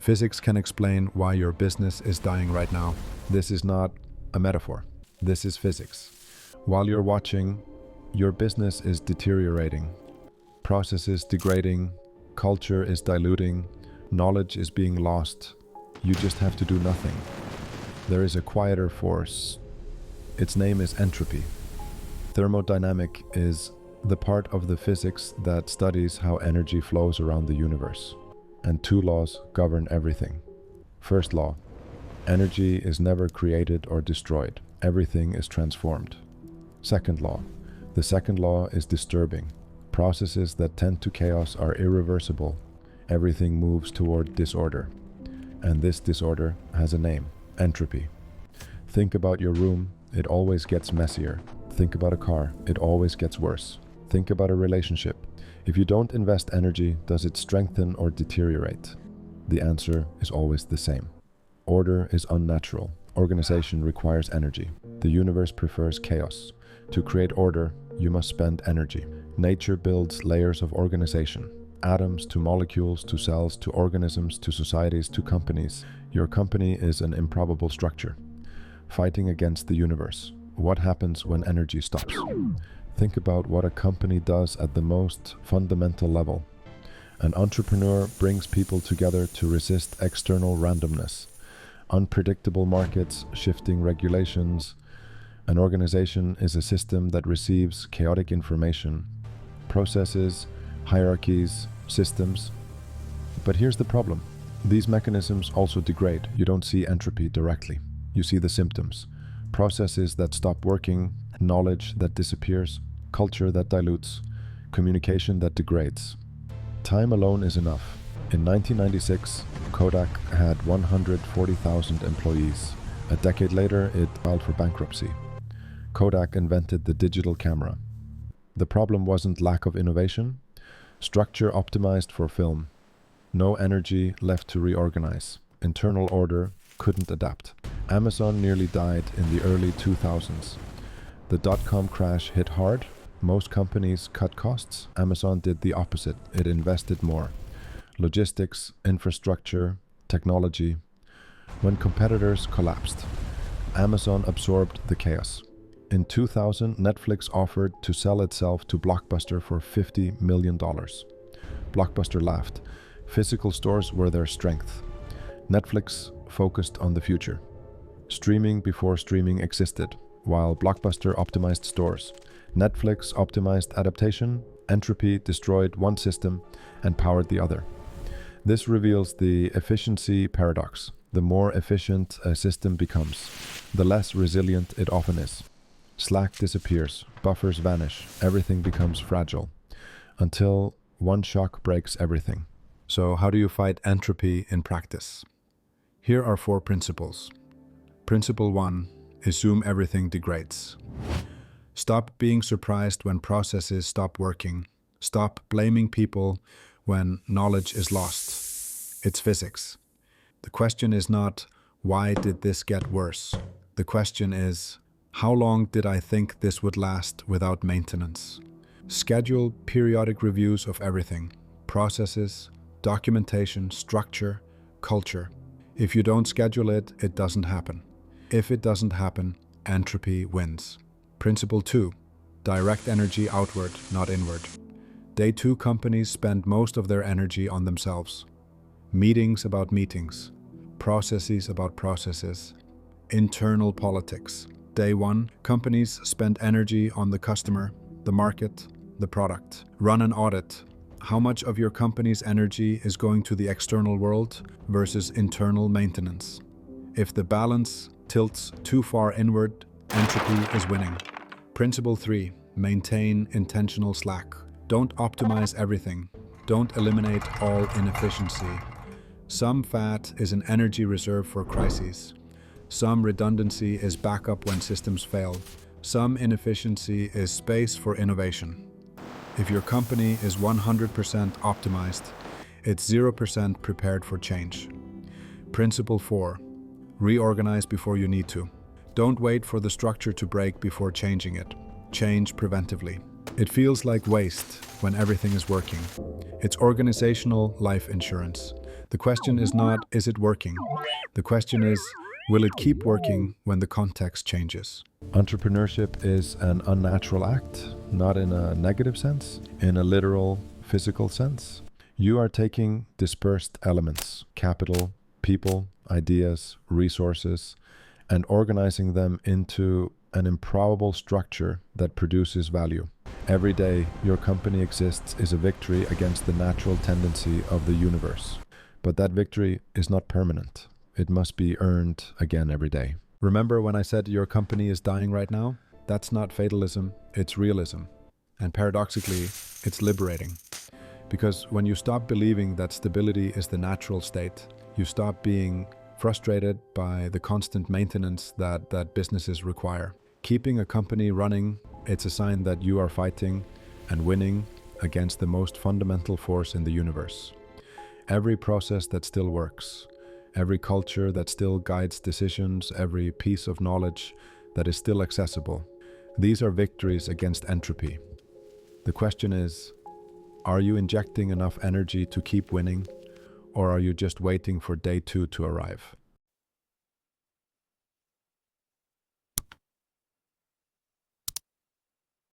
Physics can explain why your business is dying right now. This is not a metaphor. This is physics. While you're watching, your business is deteriorating. Processes degrading, culture is diluting, knowledge is being lost. You just have to do nothing. There is a quieter force. Its name is entropy. Thermodynamics is the part of the physics that studies how energy flows around the universe. And two laws govern everything. First law: energy is never created or destroyed. Everything is transformed. Second law: the second law is disturbing. Processes that tend to chaos are irreversible. Everything moves toward disorder. And this disorder has a name: entropy. Think about your room, it always gets messier. Think about a car, it always gets worse. Think about a relationship. If you don't invest energy, does it strengthen or deteriorate? The answer is always the same. Order is unnatural. Organization requires energy. The universe prefers chaos. To create order, you must spend energy. Nature builds layers of organization. Atoms to molecules to cells to organisms to societies to companies. Your company is an improbable structure, fighting against the universe. What happens when energy stops? Think about what a company does at the most fundamental level. An entrepreneur brings people together to resist external randomness, unpredictable markets, shifting regulations. An organization is a system that receives chaotic information, processes, hierarchies, systems. But here's the problem. These mechanisms also degrade. You don't see entropy directly. You see the symptoms. Processes that stop working, knowledge that disappears, culture that dilutes, communication that degrades. Time alone is enough. In 1996, Kodak had 140,000 employees. A decade later, it filed for bankruptcy. Kodak invented the digital camera. The problem wasn't lack of innovation, structure optimized for film. No energy left to reorganize. Internal order couldn't adapt. Amazon nearly died in the early 2000s. The dot-com crash hit hard. Most companies cut costs. Amazon did the opposite. It invested more. Logistics, infrastructure, technology. When competitors collapsed, Amazon absorbed the chaos. In 2000, Netflix offered to sell itself to Blockbuster for $50 million. Blockbuster laughed. Physical stores were their strength. Netflix focused on the future. Streaming before streaming existed, while Blockbuster optimized stores. Netflix optimized adaptation, entropy destroyed one system and powered the other. This reveals the efficiency paradox. The more efficient a system becomes, the less resilient it often is. Slack disappears, buffers vanish, everything becomes fragile, until one shock breaks everything. So how do you fight entropy in practice? Here are 4 principles. Principle 1, assume everything degrades. Stop being surprised when processes stop working. Stop blaming people when knowledge is lost. It's physics. The question is not, why did this get worse? The question is, how long did I think this would last without maintenance? Schedule periodic reviews of everything. Processes, documentation, structure, culture. If you don't schedule it, it doesn't happen. If it doesn't happen, entropy wins. Principle 2, direct energy outward, not inward. Day 2 companies spend most of their energy on themselves. Meetings about meetings, processes about processes, internal politics. Day 1, companies spend energy on the customer, the market, the product. Run an audit. How much of your company's energy is going to the external world versus internal maintenance? If the balance tilts too far inward, entropy is winning. Principle 3, maintain intentional slack. Don't optimize everything. Don't eliminate all inefficiency. Some fat is an energy reserve for crises. Some redundancy is backup when systems fail. Some inefficiency is space for innovation. If your company is 100% optimized, it's 0% prepared for change. Principle 4, reorganize before you need to. Don't wait for the structure to break before changing it. Change preventively. It feels like waste when everything is working. It's organizational life insurance. The question is not, is it working? The question is, will it keep working when the context changes? Entrepreneurship is an unnatural act, not in a negative sense, in a literal, physical sense. You are taking dispersed elements, capital, people, ideas, resources, and organizing them into an improbable structure that produces value. Every day your company exists is a victory against the natural tendency of the universe. But that victory is not permanent. It must be earned again every day. Remember when I said your company is dying right now? That's not fatalism, it's realism. And paradoxically, it's liberating. Because when you stop believing that stability is the natural state, you stop being frustrated by the constant maintenance that businesses require. Keeping a company running, it's a sign that you are fighting and winning against the most fundamental force in the universe. Every process that still works, every culture that still guides decisions, every piece of knowledge that is still accessible, these are victories against entropy. The question is, are you injecting enough energy to keep winning, or are you just waiting for day 2 to arrive?